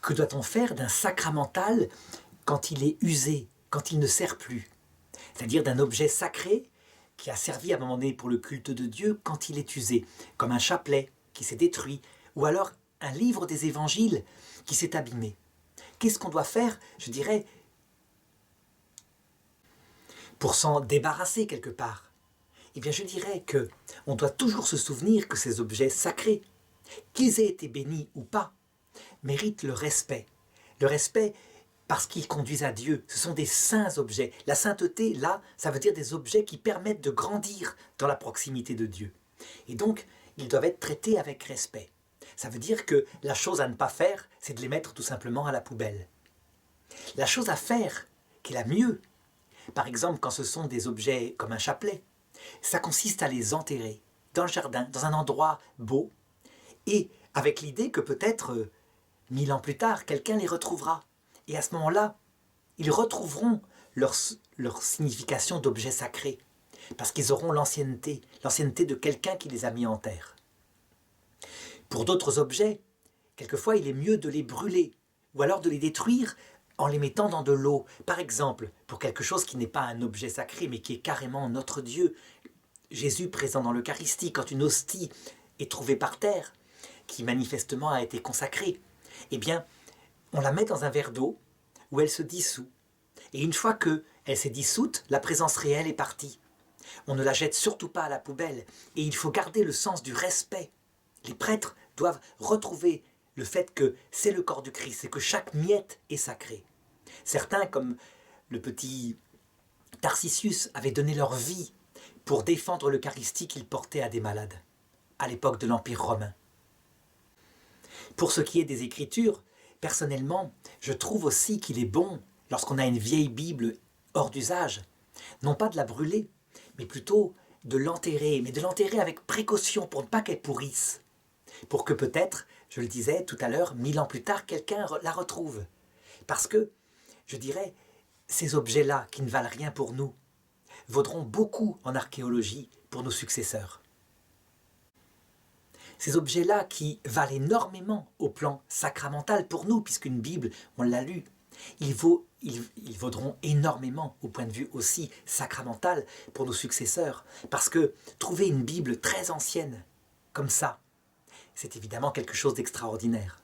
Que doit-on faire d'un sacramental quand il est usé, quand il ne sert plus? C'est-à-dire d'un objet sacré qui a servi à un moment donné pour le culte de Dieu quand il est usé, comme un chapelet qui s'est détruit, ou alors un livre des évangiles qui s'est abîmé. Qu'est-ce qu'on doit faire, je dirais, pour s'en débarrasser quelque part? Eh bien, je dirais que on doit toujours se souvenir que ces objets sacrés, qu'ils aient été bénis ou pas, méritent le respect. Le respect parce qu'ils conduisent à Dieu. Ce sont des saints objets. La sainteté, là, ça veut dire des objets qui permettent de grandir dans la proximité de Dieu. Et donc, ils doivent être traités avec respect. Ça veut dire que la chose à ne pas faire, c'est de les mettre tout simplement à la poubelle. La chose à faire, qui est la mieux, par exemple quand ce sont des objets comme un chapelet, ça consiste à les enterrer dans le jardin, dans un endroit beau, et avec l'idée que peut-être 1000 ans plus tard, quelqu'un les retrouvera. Et à ce moment-là, ils retrouveront leur signification d'objet sacré, parce qu'ils auront l'ancienneté de quelqu'un qui les a mis en terre. Pour d'autres objets, quelquefois il est mieux de les brûler, ou alors de les détruire en les mettant dans de l'eau. Par exemple, pour quelque chose qui n'est pas un objet sacré, mais qui est carrément notre Dieu, Jésus présent dans l'Eucharistie, quand une hostie est trouvée par terre, qui manifestement a été consacrée, eh bien, on la met dans un verre d'eau où elle se dissout. Et une fois qu'elle s'est dissoute, la présence réelle est partie. On ne la jette surtout pas à la poubelle. Et il faut garder le sens du respect. Les prêtres doivent retrouver le fait que c'est le corps du Christ et que chaque miette est sacrée. Certains, comme le petit Tarcisius, avaient donné leur vie pour défendre l'Eucharistie qu'ils portaient à des malades, à l'époque de l'Empire romain. Pour ce qui est des Écritures, personnellement, je trouve aussi qu'il est bon, lorsqu'on a une vieille Bible hors d'usage, non pas de la brûler, mais plutôt de l'enterrer, mais de l'enterrer avec précaution pour ne pas qu'elle pourrisse. Pour que peut-être, je le disais tout à l'heure, 1000 ans plus tard, quelqu'un la retrouve. Parce que, je dirais, ces objets-là, qui ne valent rien pour nous, vaudront beaucoup en archéologie pour nos successeurs. Ces objets-là qui valent énormément au plan sacramental pour nous, puisqu'une Bible, on l'a lu, ils vaudront énormément au point de vue aussi sacramental pour nos successeurs. Parce que trouver une Bible très ancienne, comme ça, c'est évidemment quelque chose d'extraordinaire.